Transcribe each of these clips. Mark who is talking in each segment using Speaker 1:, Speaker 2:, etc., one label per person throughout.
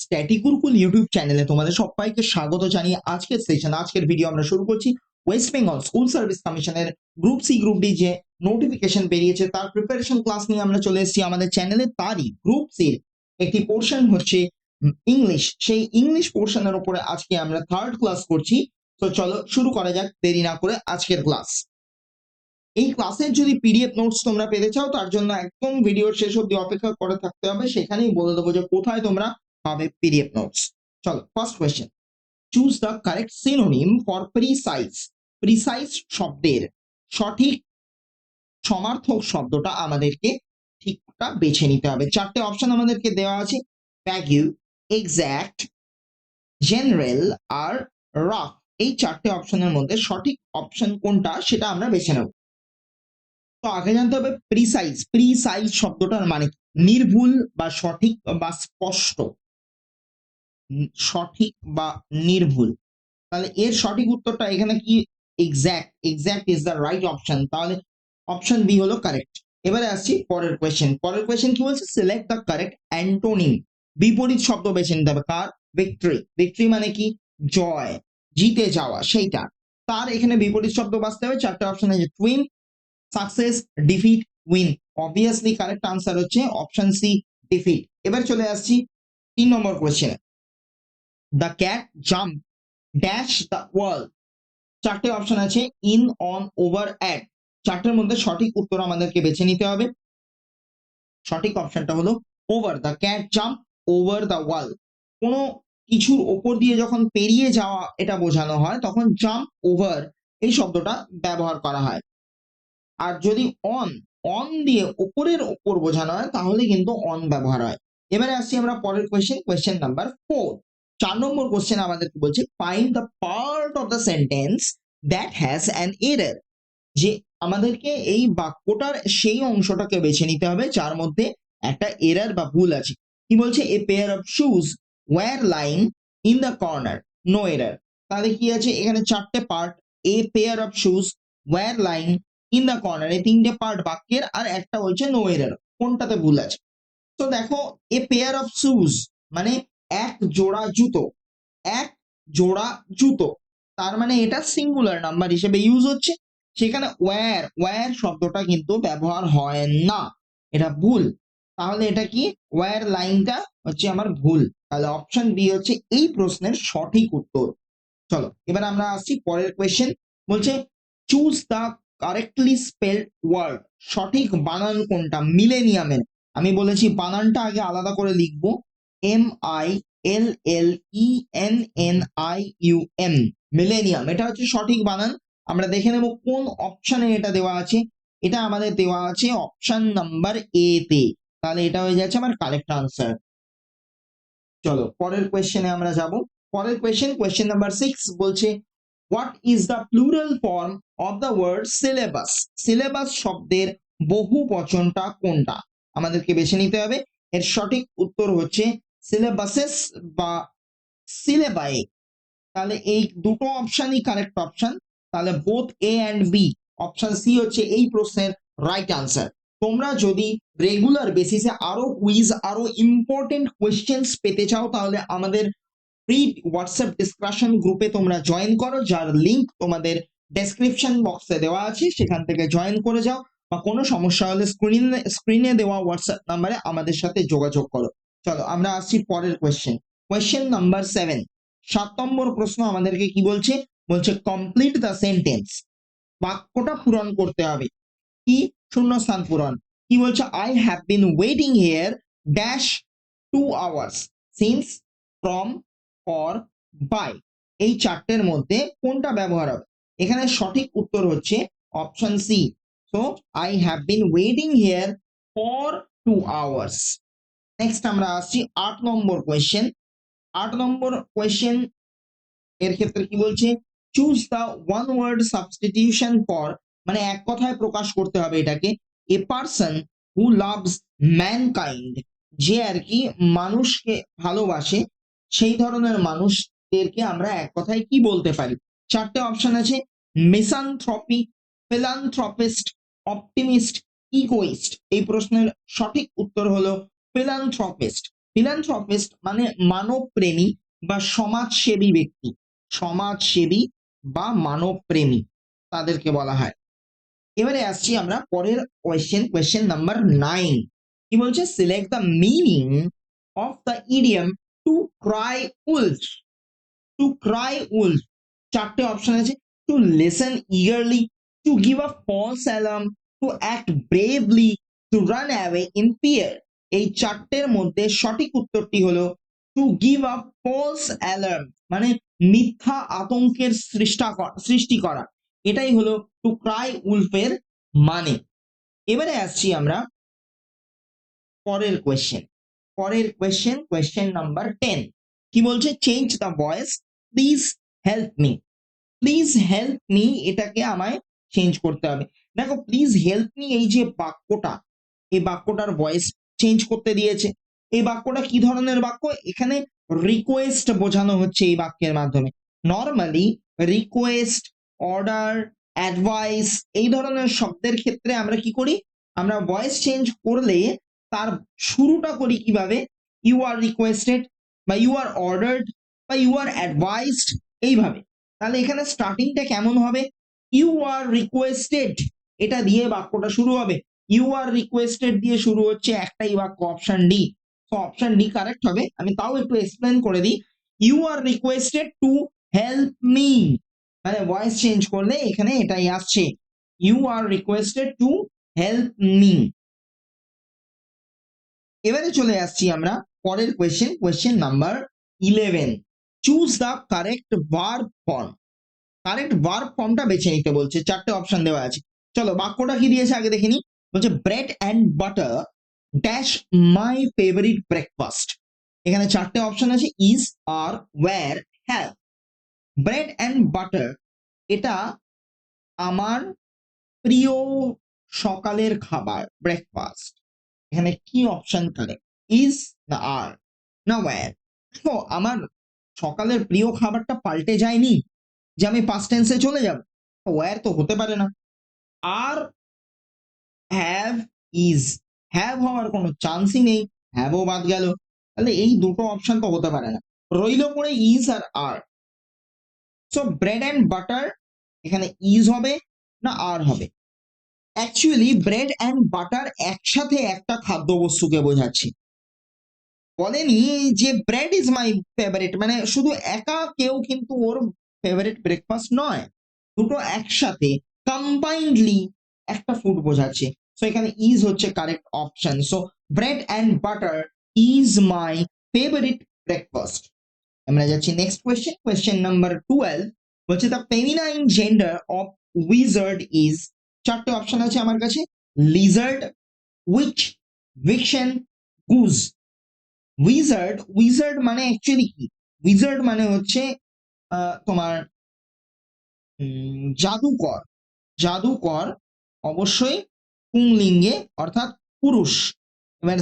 Speaker 1: Static Gurukul YouTube চ্যানেলে তোমাদের সবাইকে স্বাগত জানিয়ে আজকের ভিডিও আমরা শুরু করছি। ওয়েস্ট বেঙ্গল স্কুল সার্ভিস কমিশনের গ্রুপ সি গ্রুপ ডি যে নোটিফিকেশন বেরিয়েছে তার প্রিপারেশন ক্লাস নিয়ে আমরা চলে এসেছি আমাদের চ্যানেলে। তারই গ্রুপ সির একটি পোর্শন হচ্ছে ইংলিশ। সেই ইংলিশ পোর্শনের উপরে আজকে আমরা থার্ড ক্লাস করছি। তো চলো শুরু করা যাক দেরি না করে আজকের ক্লাস। এই ক্লাসের যদি পিডিএফ নোটস তোমরা পেতে চাও তার জন্য একদম ভিডিওর শেষ অবধি অপেক্ষা করে থাকতে হবে, সেখানেই বলে দেবো যে কোথায় তোমরা পাবে পিডিএফ নোটস। চলো first question, choose the correct synonym for precise. Precise শব্দের সঠিক সমার্থক শব্দটা আমাদেরকে ঠিকটা বেছে নিতে হবে। চারটে অপশন আমাদেরকে দেওয়া আছে, ভ্যাগু, এক্স্যাক্ট, জেনারেল আর রাফ। এই চারটে অপশনের মধ্যে সঠিক অপশন কোনটা সেটা আমরা বেছে নেব। তো আগে জানতে হবে প্রিসাইজ। প্রিসাইজ শব্দটার মানে নির্ভুল বা সঠিক বা স্পষ্ট, সঠিক বা নির্ভুল। তাহলে এর সঠিক উত্তরটা এখানে কি? Exact. Exact is the right option, তাহলে অপশন বি হলো কারেক্ট। এবারে আসছি পরের কোয়েশ্চেন। পরের কোয়েশ্চেন কি বলছে? Select the correct antonym. বিপরীত শব্দ বেছে নিতে হবে। কার? ভিক্টরি। ভিক্টরি মানে কি? জয়, জিতে যাওয়া, সেইটা। তার এখানে বিপরীত শব্দ বাঁচতে হবে। চারটে অপশন আছে, twin, success, defeat, win. Obviously correct answer হচ্ছে অপশন সি, ডিফিট। এবার চলে আসছি 3 নম্বর কোয়েশ্চেনে। The cat jump dash the wall. চারটে অপশন আছে, ইন, অন, ওভার, অ্যাট। চারটের মধ্যে সঠিক উত্তর আমাদেরকে বেছে নিতে হবে। সঠিক অপশনটা হলো over. The cat jump over the wall. কোনো কিছুর ওপর দিয়ে যখন পেরিয়ে যাওয়া এটা বোঝানো হয় তখন জাম্প ওভার এই শব্দটা ব্যবহার করা হয়। আর যদি অন, অন দিয়ে ওপরের ওপর বোঝানো হয় তাহলে কিন্তু অন ব্যবহার হয়। এবারে আসছি আমরা পরের কোয়েশ্চেন, কোয়েশ্চেন নাম্বার 4। 4 নম্বর কোয়েশ্চেন আমাদেরকে বলছে find the part of the sentence that has an error. যে আমাদেরকে এই বাক্যটার সেই অংশটাকে বেছে নিতে হবে যার মধ্যে একটা এরর বা ভুল আছে। কি বলছে? A pair of shoes were lying in the corner, no error. তাহলে কি আছে এখানে? চারটে part, a pair of shoes were lying in the corner, এই তিনটে পার্ট বাক্যের, আর একটা বলছে নো এরর। কোনটাতে ভুল আছে? তো দেখো, এ পেয়ার অফ শুজ মানে এক জোড়া জুতো, এক জোড়া জুতো, তার মানে এটা সিঙ্গুলার নাম্বার হিসেবে ইউজ হচ্ছে। সেখানে ওয়্যার, ওয়্যার শব্দটা কিন্তু ব্যবহার হয় না, এটা ভুল। তাহলে এটা কি? ওয়্যার লাইনটা হচ্ছে আমার ভুল। তাহলে অপশন বি হচ্ছে এই প্রশ্নের সঠিক উত্তর। চলো এবার আমরা আসছি পরের কোয়েশ্চেন। বলছে choose the correctly spelled word. সঠিক বানান কোনটা? মিলেনিয়ামের। আমি বলেছি বানানটা আগে আলাদা করে লিখবো, MILLENIUM, মিলেনিয়াম। এটা হচ্ছে সঠিক বানান। আমরা দেখে নেব কোন অপশনে এটা দেওয়া আছে। এটা আমাদের দেওয়া আছে অপশন নাম্বার এ তে। তাহলে এটা হয়ে যাচ্ছে আমার কারেক্ট আনসার। চলো পরের কোয়েশ্চেনে আমরা যাব। পরের কোয়েশ্চেন, কোয়েশ্চেন নাম্বার 6 বলছে what is the plural form of the word syllabus. Syllabus শব্দের বহু বচনটা কোনটা আমাদেরকে বেছে নিতে হবে। এর সঠিক উত্তর হচ্ছে সিলেবাসেস বা সিলেবাই। তাহলে এই দুটো অপশনই কারেক্ট অপশন। তাহলে both A and B, option C হচ্ছে এই প্রশ্নের রাইট আনসার। তোমরা যদি রেগুলার বেসিসে আরো কুইজ, আরো ইম্পর্টেন্ট কোয়েশ্চেন্স পেতে চাও তাহলে আমাদের ফ্রি হোয়াটসঅ্যাপ ডিসকাশন গ্রুপে তোমরা জয়েন করো, যার লিংক তোমাদের ডেসক্রিপশন বক্সে দেওয়া আছে, সেখান থেকে জয়েন করে যাও। বা কোনো সমস্যা হলে স্ক্রিনে দেওয়া হোয়াটসঅ্যাপ নাম্বারে আমাদের সাথে যোগাযোগ করো। চলো আমরা আসছি পরের কোয়েশ্চেন, কোয়েশ্চেন নাম্বার 7। 7 নম্বর প্রশ্ন আমাদেরকে কি বলছে? বলছে কমপ্লিট দ্য সেন্টেন্স। বাক্যটা পূরণ করতে হবে। কি? শূন্যস্থান পূরণ। কি বলছে? I have been waiting here dash 2 hours since, from, for, by. এই চারটের মধ্যে কোনটা ব্যবহার হবে? এখানে সঠিক উত্তর হচ্ছে option C. So I have been waiting here for 2 hours. Next আমরা আসছি 8 নম্বর কোয়েশ্চেন। 8 নম্বর কোয়েশ্চেন এর ক্ষেত্রে কি বলছে? Choose the one word substitution for, মানে এক কথায় প্রকাশ করতে হবে এটাকে, a person who loves mankind, যে আর কি মানুষকে ভালোবাসে, সেই ধরনের মানুষদেরকে আমরা এক কথায় কি বলতে পারি? চারটে অপশন আছে, মিসানথ্রপি, ফিলান্থ্রপিস্ট, অপটিমিস্ট, ইগোইস্ট। এই প্রশ্নের সঠিক উত্তর হলো ফিলান্থ্রপিস্ট। ফিলান্থ্রপিস্ট মানে মানবপ্রেমী বা সমাজসেবী ব্যক্তি, সমাজসেবী বা মানবপ্রেমী তাদেরকে বলা হয়। এবারে আসছি আমরা পরের কোয়েশ্চেন নাম্বার 9। কি বলছে? Select the meaning of the idiom to cry wolf. To cry wolf চারটে অপশন আছে। To listen eagerly, to give a false alarm, to act bravely, to run away in fear. এই চারটের মধ্যে সঠিক উত্তরটি হলো to give a false alarm, মানে মিথ্যা আতঙ্কের সৃষ্টি করা। এটাই হলো টু ক্রাই উলফের মানে। এবারে আসছি আমরা পরের কোয়েশ্চেন নাম্বার 10। কি বলছে? Change the voice, please help me. Please help me এটাকে আমায় চেঞ্জ করতে হবে। দেখো, প্লিজ হেল্প মি এই যে বাক্যটা, এই বাক্যটার ভয়েস চেঞ্জ করতে দিয়েছে। এই বাক্যটা কি ধরনের বাক্য? এখানে রিকোয়েস্ট বোঝানো হচ্ছে এই বাক্যের মাধ্যমে। নর্মালি রিকোয়েস্ট, অর্ডার, অ্যাডভাইস এই ধরনের শব্দের ক্ষেত্রে আমরা কি করি? আমরা ভয়েস চেঞ্জ করলে তার শুরুটা করি কিভাবে? ইউ আর রিকোয়েস্টেড, বা ইউ আর অর্ডার্ড, বা ইউ আর অ্যাডভাইসড, এইভাবে। তাহলে এখানে স্টার্টিংটা কেমন হবে? ইউ আর রিকোয়েস্টেড এটা দিয়ে বাক্যটা শুরু হবে। ইউ আর রিকোয়েস্টেড দিয়ে শুরু হচ্ছে একটাই বাক্য, অপশন ডি। তো অপশন ডি কারেক্ট হবে। আমি তাও একটু এক্সপ্লেন করে দিই। You are requested to help me, মানে ভয়েস চেঞ্জ করলে এখানে এটাই আসছে, you are requested to help me. এবারে চলে আসছি আমরা পরের question number 11। Choose the correct verb form. Correct verb ফর্মটা বেছে নিতে বলছে, চারটে অপশন দেওয়া আছে। চলো বাক্যটা কি দিয়েছে আগে দেখে নি। বলছে bread and butter dash my favourite breakfast. এখানে চারটে অপশন আছে, is, are, were, have. Bread and butter এটা আমার প্রিয় সকালের খাবার, ব্রেকফাস্ট। এখানে কি অপশন কারেক্ট? ইজ, না আর, না ওয়্যার? দেখো, আমার সকালের প্রিয় খাবারটা পাল্টে যায়নি যে আমি পাস্ট টেন্সে চলে যাব, ওয়্যার তো হতে পারে না। আর হ্যাভ, ইজ, হ্যাভ হওয়ার কোনো চান্সই নেই, হ্যাভও বাদ গেল। তাহলে এই দুটো অপশন তো হতে পারে না, রইল পড়ে is are. So bread and butter এখানে ইজ হবে না আর হবে? অ্যাকচুয়ালি ব্রেড অ্যান্ড বাটার একসাথে একটা খাদ্যবস্তুকে বোঝাচ্ছে। বলেনি যে ব্রেড ইজ মাই ফেভারিট, মানে শুধু একা কেউ কিন্তু ওর ফেভারিট ব্রেকফাস্ট নয়, দুটো একসাথে কম্বাইন্ডলি একটা ফুড বোঝাচ্ছে। সো এখানে ইজ হচ্ছে correct option. So bread and butter is my favourite breakfast. আমরা যাচ্ছি নেক্সট কোয়েশ্চেন নাম্বার 12। বলছে the feminine gender of wizard is. চারটে অপশন আছে আমার কাছে, লিজার্ড, উইচ, ভিকশন, গুজ। উইজার্ড মানে অ্যাকচুয়ালি কি? উইজার্ড মানে হচ্ছে তোমার জাদুকর। জাদুকর অবশ্যই পুংলিঙ্গে, অর্থাৎ পুরুষ। এবার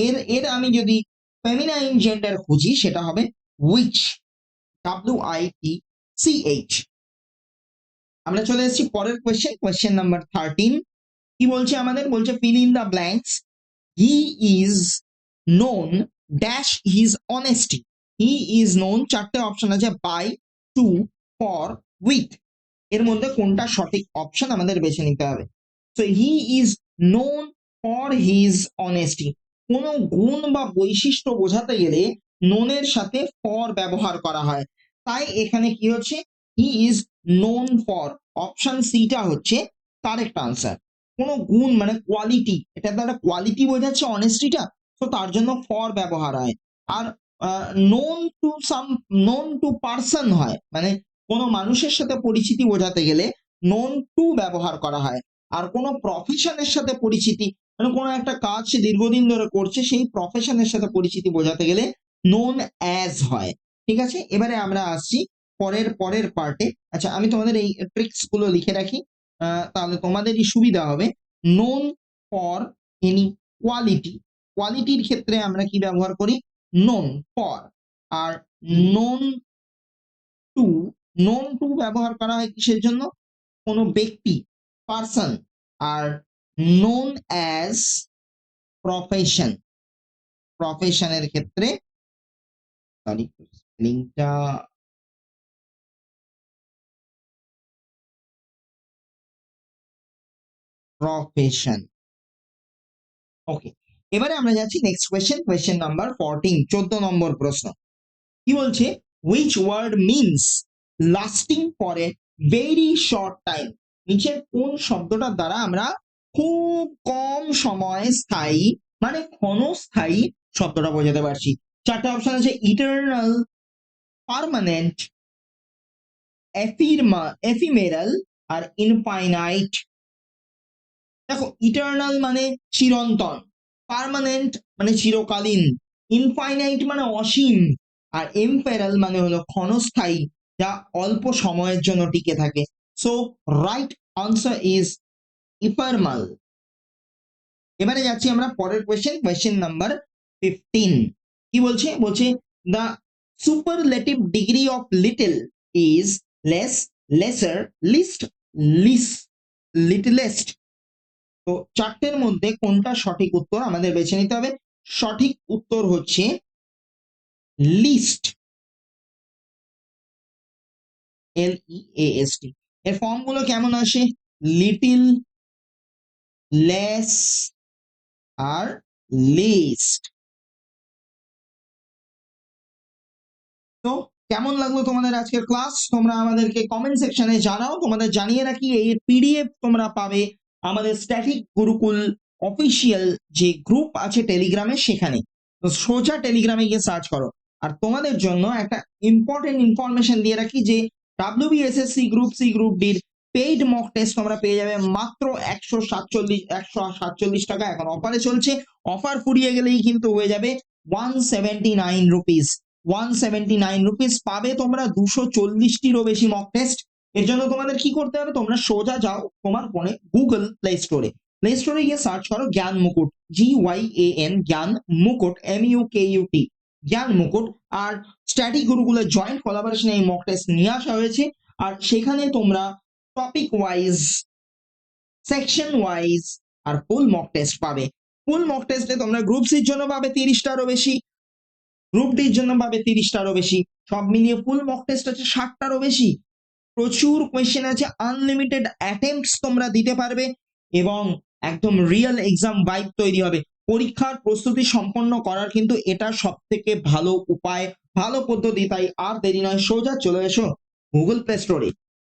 Speaker 1: এর এর আমি যদি ফেমিনাইন জেন্ডার খুঁজি সেটা হবে উইচ, WITCH। আমরা চলে এসেছি পরের কোয়েশ্চেন নাম্বার 13। কি বলছে আমাদের? বলছে fill in the blanks. He is known dash his honesty. He is known, চারটে অপশন আছে, বাই, টু, ফর, উইথ। এর মধ্যে কোনটা সঠিক অপশন আমাদের বেছে নিতে হবে। So he is known for his honesty. কোন গুণ বা বৈশিষ্ট্য বোঝাতে গেলে নোনের সাথে ফর ব্যবহার করা হয়। তাই এখানে কি হচ্ছে? He is known for, option সিটা হচ্ছে কারেক্ট আনসার। কোন গুণ মানে কোয়ালিটি, এটা দ্বারা কোয়ালিটি বোঝাচ্ছে অনেস্টিটা, তো তার জন্য ফর ব্যবহার হয়। আর known to some, known to person হয়, মানে কোনো মানুষের সাথে পরিচিতি বোঝাতে গেলে নোন টু ব্যবহার করা হয়। আর কোনো প্রফেশনের সাথে পরিচিতি, মানে কোনো একটা কাজ সে দীর্ঘদিন ধরে করছে, সেই প্রফেশনের সাথে পরিচিতি বোঝাতে গেলে নোন অ্যাজ হয়। ঠিক আছে, এবারে আমরা আসছি পরের পার্টে। আচ্ছা, আমি তোমাদের এই ট্রিক্স গুলো লিখে রাখি, তাহলে তোমাদেরই সুবিধা হবে। নোন ফর এনি কোয়ালিটি, কোয়ালিটির ক্ষেত্রে আমরা কি ব্যবহার করি? Known for. আর নোন টু, নোন টু ব্যবহার করা হয় কিসের জন্য? কোনো ব্যক্তি, পার্সন। আর নোন অ্যাজ প্রফেশন, প্রফেশনের ক্ষেত্রে, সরি স্পেলিংটা প্রফেশন। ওকে, এবারে আমরা যাচ্ছি নেক্সট কোয়েশ্চেন নাম্বার 14, 14 নম্বর প্রশ্ন। কি বলছে, which word means lasting for a very short time? নিচের কোন শব্দটার দ্বারা আমরা খুব কম সময়ে স্থায়ী মানে ক্ষণস্থায়ী শব্দটা বোঝাতে পারছি? চারটে অপশন আছে, ইটারনাল, পার্মানেন্ট, এফিমেরাল আর ইনফাইনাইট। দেখো, ইটারনাল মানে চিরন্তন, পার্মানেন্ট মানে চিরকালীন, ইনফাইনাইট মানে অসীম, আর এমপেরাল মানে হলো ক্ষণস্থায়ী, যা অল্প সময়ের জন্য টিকে থাকে। So right answer is ephemeral. এবারে যাচ্ছি আমরা পরের কোয়েশ্চেন নাম্বার 15। কি বলছে, বলছে the superlative degree of little is less, lesser, least, littlest. তো চারটের মধ্যে কোনটা সঠিক উত্তর আমাদের বেছে নিতে হবে। সঠিক উত্তর হচ্ছে লিস্ট, LEAST। এর ফর্ম গুলো কেমন আসে, লিটিল, লেস আর লিস্ট। তো কেমন লাগলো তোমাদের আজকের ক্লাস, তোমরা আমাদেরকে কমেন্ট সেকশনে জানাও। তোমাদের জানিয়ে রাখি এই PDF তোমরা পাবে আমাদের স্ট্যাটিক গুরুকুল অফিসিয়াল যে গ্রুপ আছে টেলিগ্রামে, সেখানে। তো সোজা টেলিগ্রামে গিয়ে সার্চ করো। আর তোমাদের জন্য একটা ইম্পর্টেন্ট ইনফরমেশন দিয়ে রাখি যে WBSSC গ্রুপ সি গ্রুপ ডির পেইড মক টেস্ট তোমরা পেয়ে যাবে মাত্র 147 টাকা। এখন অফারে চলছে, অফার ফুরিয়ে গেলেই কিন্তু হয়ে যাবে 179 রুপিস। 179 রুপিস পাবে তোমরা 240টিরও বেশি মক টেস্ট। এর জন্য তোমাদের কি করতে হবে, তোমরা সোজা যাও তোমার ফোনে গুগল প্লে স্টোরে গিয়ে সার্চ করো জ্ঞান মুকুট, GYAN, জ্ঞান মুকুট, MUKUT, জ্ঞান মুকুট। আর স্ট্যাটিক গুরুকুলের জয়েন্ট কোলাবোরেশনে এই মক টেস্ট নিয়ে আসা হয়েছে। আর সেখানে তোমরা টপিক ওয়াইজ, সেকশন ওয়াইজ আর ফুল মক টেস্ট পাবে। ফুল মক টেস্টে তোমরা গ্রুপ সির জন্য পাবে 30টারও বেশি, গ্রুপ ডির জন্য পাবে 30টারও বেশি, সব মিলিয়ে ফুল মক টেস্ট আছে 60টারও বেশি। প্রচুর কোয়েশ্চেন আছে, আনলিমিটেড অ্যাটেম্পটস তোমরা দিতে পারবে এবং একদম রিয়েল এক্সাম ভাইব তৈরি হবে। পরীক্ষার প্রস্তুতি সম্পন্ন করার কিন্তু এটা সব থেকে ভালো উপায়, ভালো পদ্ধতি। তাই আর দেরি নয়, সোজা চলে এসো গুগল প্লে স্টোরে।